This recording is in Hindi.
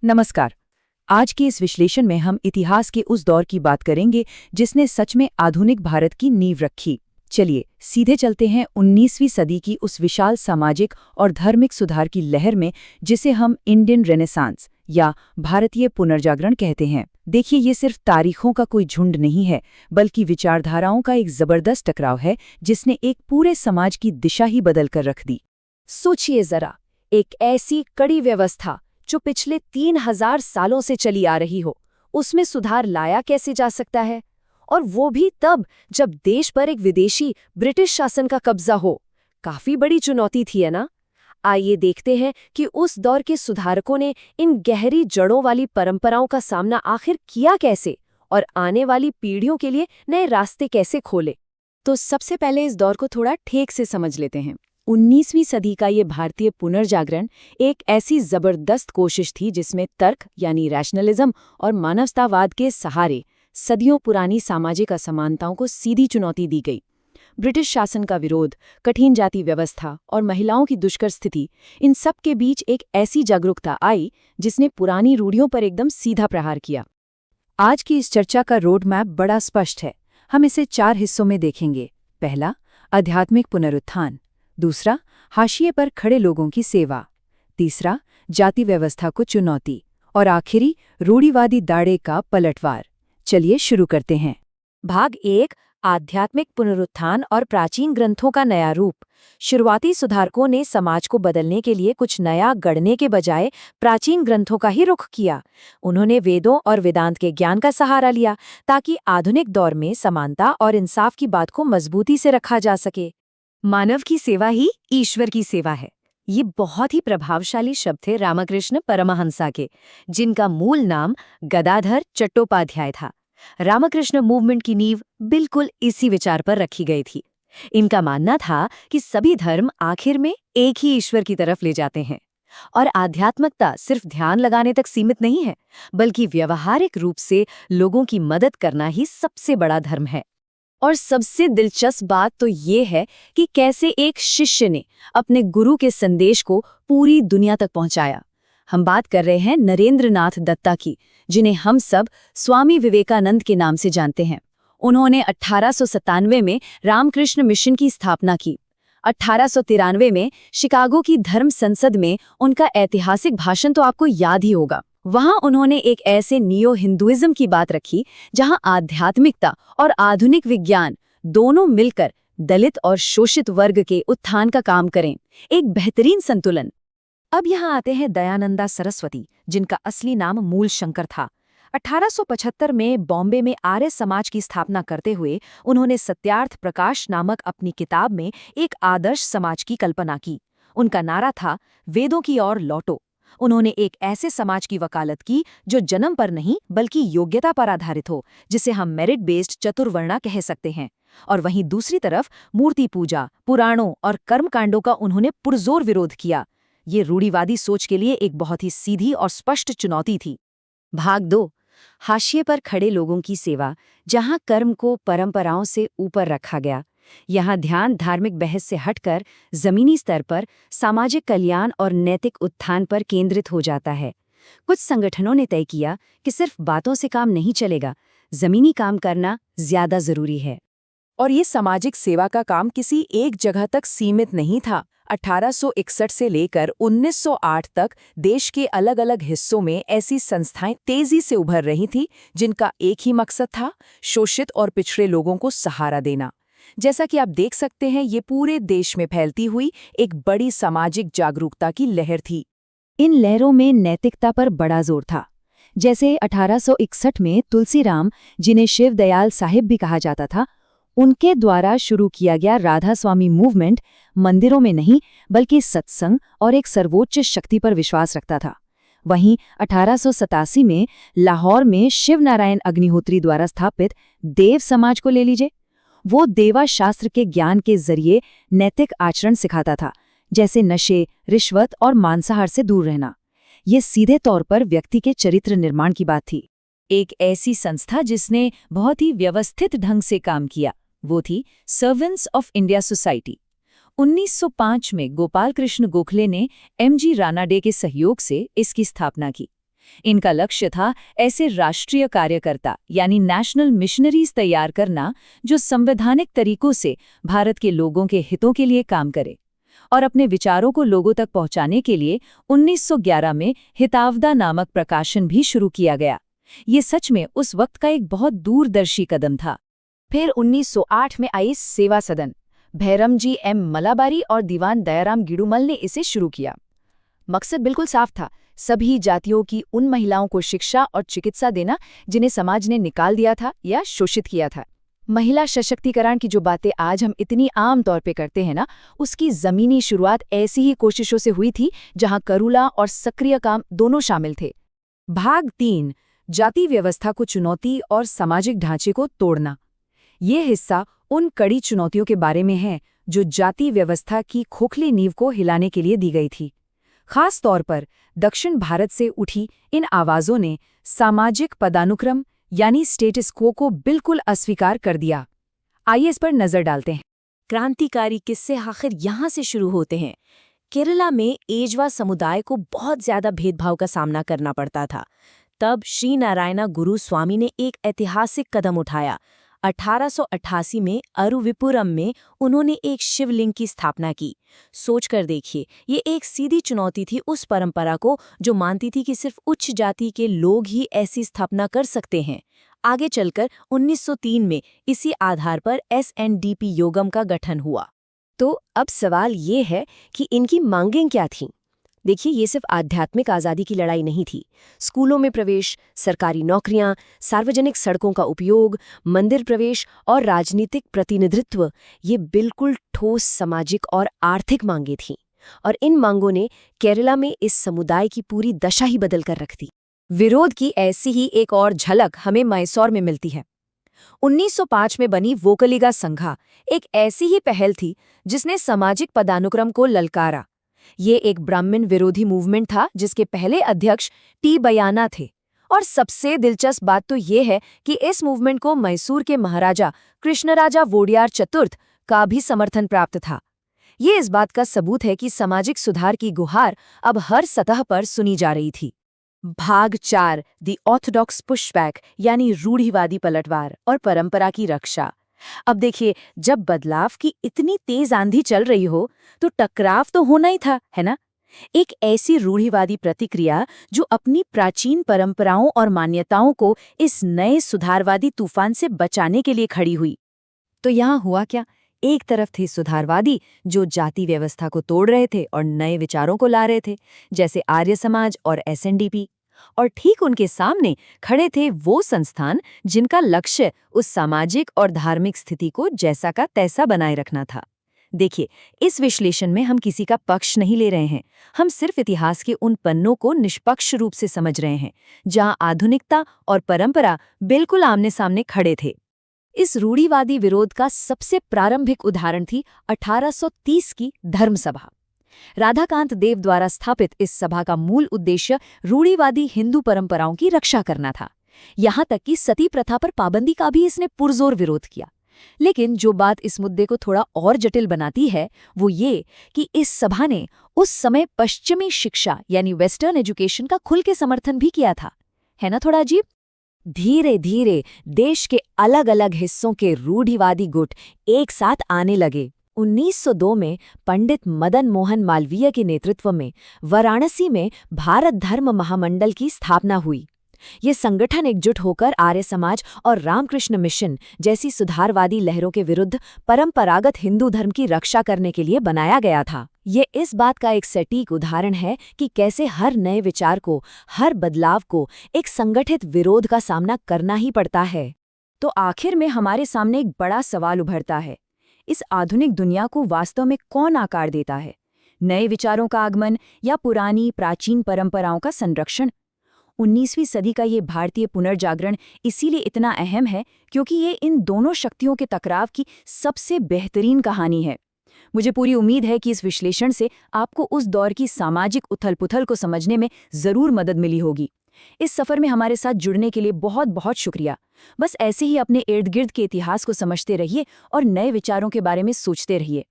नमस्कार। आज के इस विश्लेषण में हम इतिहास के उस दौर की बात करेंगे जिसने सच में आधुनिक भारत की नींव रखी। चलिए सीधे चलते हैं 19वीं सदी की उस विशाल सामाजिक और धार्मिक सुधार की लहर में जिसे हम इंडियन रेनेसांस या भारतीय पुनर्जागरण कहते हैं। देखिए, ये सिर्फ तारीखों का कोई झुंड नहीं है, बल्कि विचारधाराओं का एक जबरदस्त टकराव है जिसने एक पूरे समाज की दिशा ही बदल कर रख दी। सोचिए जरा, एक ऐसी कड़ी व्यवस्था जो पिछले 3000 सालों से चली आ रही हो, उसमें सुधार लाया कैसे जा सकता है? और वो भी तब जब देश पर एक विदेशी ब्रिटिश शासन का कब्जा हो। काफी बड़ी चुनौती थी, है ना? आइए देखते हैं कि उस दौर के सुधारकों ने इन गहरी जड़ों वाली परंपराओं का सामना आखिर किया कैसे और आने वाली पीढ़ियों के लिए नए रास्ते कैसे खोले। तो सबसे पहले इस दौर को थोड़ा ठीक से समझ लेते हैं। 19वीं सदी का ये भारतीय पुनर्जागरण एक ऐसी जबरदस्त कोशिश थी जिसमें तर्क यानी रैशनलिज्म और मानवतावाद के सहारे सदियों पुरानी सामाजिक असमानताओं को सीधी चुनौती दी गई। ब्रिटिश शासन का विरोध, कठिन जाति व्यवस्था और महिलाओं की दुष्कर स्थिति, इन सब के बीच एक ऐसी जागरूकता आई जिसने पुरानी रूढ़ियों पर एकदम सीधा प्रहार किया। आज की इस चर्चा का रोड मैप बड़ा स्पष्ट है। हम इसे 4 हिस्सों में देखेंगे। पहला, आध्यात्मिक पुनरुत्थान। दूसरा, हाशिए पर खड़े लोगों की सेवा। तीसरा, जाति व्यवस्था को चुनौती। और आखिरी, रूढ़िवादी दाड़े का पलटवार। चलिए शुरू करते हैं। भाग 1, आध्यात्मिक पुनरुत्थान और प्राचीन ग्रंथों का नया रूप। शुरुआती सुधारकों ने समाज को बदलने के लिए कुछ नया गढ़ने के बजाय प्राचीन ग्रंथों का ही रुख किया। उन्होंने वेदों और वेदांत के ज्ञान का सहारा लिया ताकि आधुनिक दौर में समानता और इंसाफ की बात को मजबूती से रखा जा सके। मानव की सेवा ही ईश्वर की सेवा है। ये बहुत ही प्रभावशाली शब्द थे रामकृष्ण परमहंसा के, जिनका मूल नाम गदाधर चट्टोपाध्याय था। रामकृष्ण मूवमेंट की नींव बिल्कुल इसी विचार पर रखी गई थी। इनका मानना था कि सभी धर्म आखिर में एक ही ईश्वर की तरफ ले जाते हैं और आध्यात्मिकता सिर्फ ध्यान लगाने तक सीमित नहीं है, बल्कि व्यवहारिक रूप से लोगों की मदद करना ही सबसे बड़ा धर्म है। और सबसे दिलचस्प बात तो ये है कि कैसे एक शिष्य ने अपने गुरु के संदेश को पूरी दुनिया तक पहुंचाया। हम बात कर रहे हैं नरेंद्र नाथ दत्ता की, जिन्हें हम सब स्वामी विवेकानंद के नाम से जानते हैं। उन्होंने 1897 में रामकृष्ण मिशन की स्थापना की। 1893 में शिकागो की धर्म संसद में उनका ऐतिहासिक भाषण तो आपको याद ही होगा। वहां उन्होंने एक ऐसे नियो हिंदुइज्म की बात रखी जहां आध्यात्मिकता और आधुनिक विज्ञान दोनों मिलकर दलित और शोषित वर्ग के उत्थान का काम करें। एक बेहतरीन संतुलन। अब यहाँ आते हैं दयानंदा सरस्वती, जिनका असली नाम मूल शंकर था। 1875 में बॉम्बे में आर्य समाज की स्थापना करते हुए उन्होंने सत्यार्थ प्रकाश नामक अपनी किताब में एक आदर्श समाज की कल्पना की। उनका नारा था, वेदों की ओर लौटो। उन्होंने एक ऐसे समाज की वकालत की जो जन्म पर नहीं बल्कि योग्यता पर आधारित हो, जिसे हम मेरिट बेस्ड चतुर्वर्णा कह सकते हैं। और वहीं दूसरी तरफ मूर्ति पूजा, पुराणों और कर्मकांडों का उन्होंने पुरजोर विरोध किया। ये रूढ़िवादी सोच के लिए एक बहुत ही सीधी और स्पष्ट चुनौती थी। भाग 2, हाशिए पर खड़े लोगों की सेवा, जहां कर्म को परंपराओं से ऊपर रखा गया। यहाँ ध्यान धार्मिक बहस से हटकर जमीनी स्तर पर सामाजिक कल्याण और नैतिक उत्थान पर केंद्रित हो जाता है। कुछ संगठनों ने तय किया कि सिर्फ बातों से काम नहीं चलेगा, जमीनी काम करना ज्यादा जरूरी है। और ये सामाजिक सेवा का काम किसी एक जगह तक सीमित नहीं था। 1861 से लेकर 1908 तक देश के अलग अलग हिस्सों में ऐसी संस्थाएं तेजी से उभर रही थीं जिनका एक ही मकसद था, शोषित और पिछड़े लोगों को सहारा देना। जैसा कि आप देख सकते हैं, ये पूरे देश में फैलती हुई एक बड़ी सामाजिक जागरूकता की लहर थी। इन लहरों में नैतिकता पर बड़ा जोर था। जैसे 1861 में तुलसीराम, जिन्हें शिव दयाल साहिब भी कहा जाता था, उनके द्वारा शुरू किया गया राधा स्वामी मूवमेंट मंदिरों में नहीं बल्कि सत्संग और एक सर्वोच्च शक्ति पर विश्वास रखता था। वहीं 1887 में लाहौर में शिव नारायण अग्निहोत्री द्वारा स्थापित देव समाज को ले लीजिए। वो देवा शास्त्र के ज्ञान के जरिए नैतिक आचरण सिखाता था, जैसे नशे, रिश्वत और मांसाहार से दूर रहना। ये सीधे तौर पर व्यक्ति के चरित्र निर्माण की बात थी। एक ऐसी संस्था जिसने बहुत ही व्यवस्थित ढंग से काम किया, वो थी सर्वेंट्स ऑफ इंडिया सोसाइटी। 1905 में गोपाल कृष्ण गोखले ने एमजी रानाडे के सहयोग से इसकी स्थापना की। इनका लक्ष्य था ऐसे राष्ट्रीय कार्यकर्ता यानी नेशनल मिशनरीज तैयार करना जो संवैधानिक तरीकों से भारत के लोगों के हितों के लिए काम करे। और अपने विचारों को लोगों तक पहुंचाने के लिए 1911 में हितावदा नामक प्रकाशन भी शुरू किया गया। ये सच में उस वक्त का एक बहुत दूरदर्शी कदम था। फिर 1908 में आई सेवा सदन। भैरमजी एम मलाबारी और दीवान दयाराम गिडुमल ने इसे शुरू किया। मकसद बिल्कुल साफ था, सभी जातियों की उन महिलाओं को शिक्षा और चिकित्सा देना जिन्हें समाज ने निकाल दिया था या शोषित किया था। महिला सशक्तिकरण की जो बातें आज हम इतनी आम तौर पे करते हैं ना, उसकी जमीनी शुरुआत ऐसी ही कोशिशों से हुई थी जहां करुला और सक्रिय काम दोनों शामिल थे। भाग 3, जाति व्यवस्था को चुनौती और सामाजिक ढांचे को तोड़ना। ये हिस्सा उन कड़ी चुनौतियों के बारे में है जो जाति व्यवस्था की खोखली नींव को हिलाने के लिए दी गई थी। खास तौर पर दक्षिण भारत से उठी इन आवाज़ों ने सामाजिक पदानुक्रम यानी स्टेटस क्वो को बिल्कुल अस्वीकार कर दिया। आइए इस पर नजर डालते हैं। क्रांतिकारी किस्से आखिर यहाँ से शुरू होते हैं। केरला में एजवा समुदाय को बहुत ज्यादा भेदभाव का सामना करना पड़ता था। तब श्री नारायणा गुरु स्वामी ने एक ऐतिहासिक कदम उठाया। 1888 में अरुविपुरम में उन्होंने एक शिवलिंग की स्थापना की। सोचकर देखिए, ये एक सीधी चुनौती थी उस परंपरा को जो मानती थी कि सिर्फ उच्च जाति के लोग ही ऐसी स्थापना कर सकते हैं। आगे चलकर 1903 में इसी आधार पर SNDP योगम का गठन हुआ। तो अब सवाल ये है कि इनकी मांगें क्या थीं? देखिए, ये सिर्फ आध्यात्मिक आज़ादी की लड़ाई नहीं थी। स्कूलों में प्रवेश, सरकारी नौकरियां, सार्वजनिक सड़कों का उपयोग, मंदिर प्रवेश और राजनीतिक प्रतिनिधित्व, ये बिल्कुल ठोस सामाजिक और आर्थिक मांगें थीं। और इन मांगों ने केरला में इस समुदाय की पूरी दशा ही बदल कर रख दी। विरोध की ऐसी ही एक और झलक हमें मैसूर में मिलती है। 1905 में बनी वोकलिगा संघा एक ऐसी ही पहल थी जिसने सामाजिक पदानुक्रम को ललकारा। ये एक ब्राह्मण विरोधी मूवमेंट था जिसके पहले अध्यक्ष टी बयाना थे। और सबसे दिलचस्प बात तो ये है कि इस मूवमेंट को मैसूर के महाराजा कृष्णराजा वोडियार चतुर्थ का भी समर्थन प्राप्त था। ये इस बात का सबूत है कि सामाजिक सुधार की गुहार अब हर सतह पर सुनी जा रही थी। भाग 4, द ऑर्थोडॉक्स पुशबैक यानी रूढ़िवादी पलटवार और परंपरा की रक्षा। अब देखिए, जब बदलाव की इतनी तेज आंधी चल रही हो तो टकराव तो होना ही था, है ना? एक ऐसी रूढ़िवादी प्रतिक्रिया जो अपनी प्राचीन परंपराओं और मान्यताओं को इस नए सुधारवादी तूफान से बचाने के लिए खड़ी हुई। तो यहाँ हुआ क्या? एक तरफ थे सुधारवादी जो जाति व्यवस्था को तोड़ रहे थे और नए विचारों को ला रहे थे, जैसे आर्य समाज और SNDP। और ठीक उनके सामने खड़े थे वो संस्थान जिनका लक्ष्य उस सामाजिक और धार्मिक स्थिति को जैसा का तैसा बनाए रखना था। देखिए, इस विश्लेषण में हम किसी का पक्ष नहीं ले रहे हैं। हम सिर्फ इतिहास के उन पन्नों को निष्पक्ष रूप से समझ रहे हैं जहां आधुनिकता और परंपरा बिल्कुल आमने सामने खड़े थे। इस रूढ़िवादी विरोध का सबसे प्रारंभिक उदाहरण थी 1830 की धर्मसभा। राधाकांत देव द्वारा स्थापित इस सभा का मूल उद्देश्य रूढ़िवादी हिंदू परंपराओं की रक्षा करना था। यहाँ तक कि सती प्रथा पर पाबंदी का भी इसने पुरजोर विरोध किया। लेकिन जो बात इस मुद्दे को थोड़ा और जटिल बनाती है वो ये कि इस सभा ने उस समय पश्चिमी शिक्षा यानी वेस्टर्न एजुकेशन का खुल के समर्थन भी किया था। है ना थोड़ा अजीब? धीरे धीरे देश के अलग अलग हिस्सों के रूढ़िवादी गुट एक साथ आने लगे। 1902 में पंडित मदन मोहन मालवीय के नेतृत्व में वाराणसी में भारत धर्म महामंडल की स्थापना हुई। ये संगठन एकजुट होकर आर्य समाज और रामकृष्ण मिशन जैसी सुधारवादी लहरों के विरुद्ध परंपरागत हिंदू धर्म की रक्षा करने के लिए बनाया गया था। ये इस बात का एक सटीक उदाहरण है कि कैसे हर नए विचार को, हर बदलाव को एक संगठित विरोध का सामना करना ही पड़ता है। तो आखिर में हमारे सामने एक बड़ा सवाल उभरता है, इस आधुनिक दुनिया को वास्तव में कौन आकार देता है? नए विचारों का आगमन या पुरानी प्राचीन परंपराओं का संरक्षण? 19वीं सदी का ये भारतीय पुनर्जागरण इसीलिए इतना अहम है क्योंकि ये इन दोनों शक्तियों के टकराव की सबसे बेहतरीन कहानी है। मुझे पूरी उम्मीद है कि इस विश्लेषण से आपको उस दौर की सामाजिक उथल-पुथल को समझने में ज़रूर मदद मिली होगी। इस सफ़र में हमारे साथ जुड़ने के लिए बहुत बहुत शुक्रिया। बस ऐसे ही अपने इर्द गिर्द के इतिहास को समझते रहिए और नए विचारों के बारे में सोचते रहिए।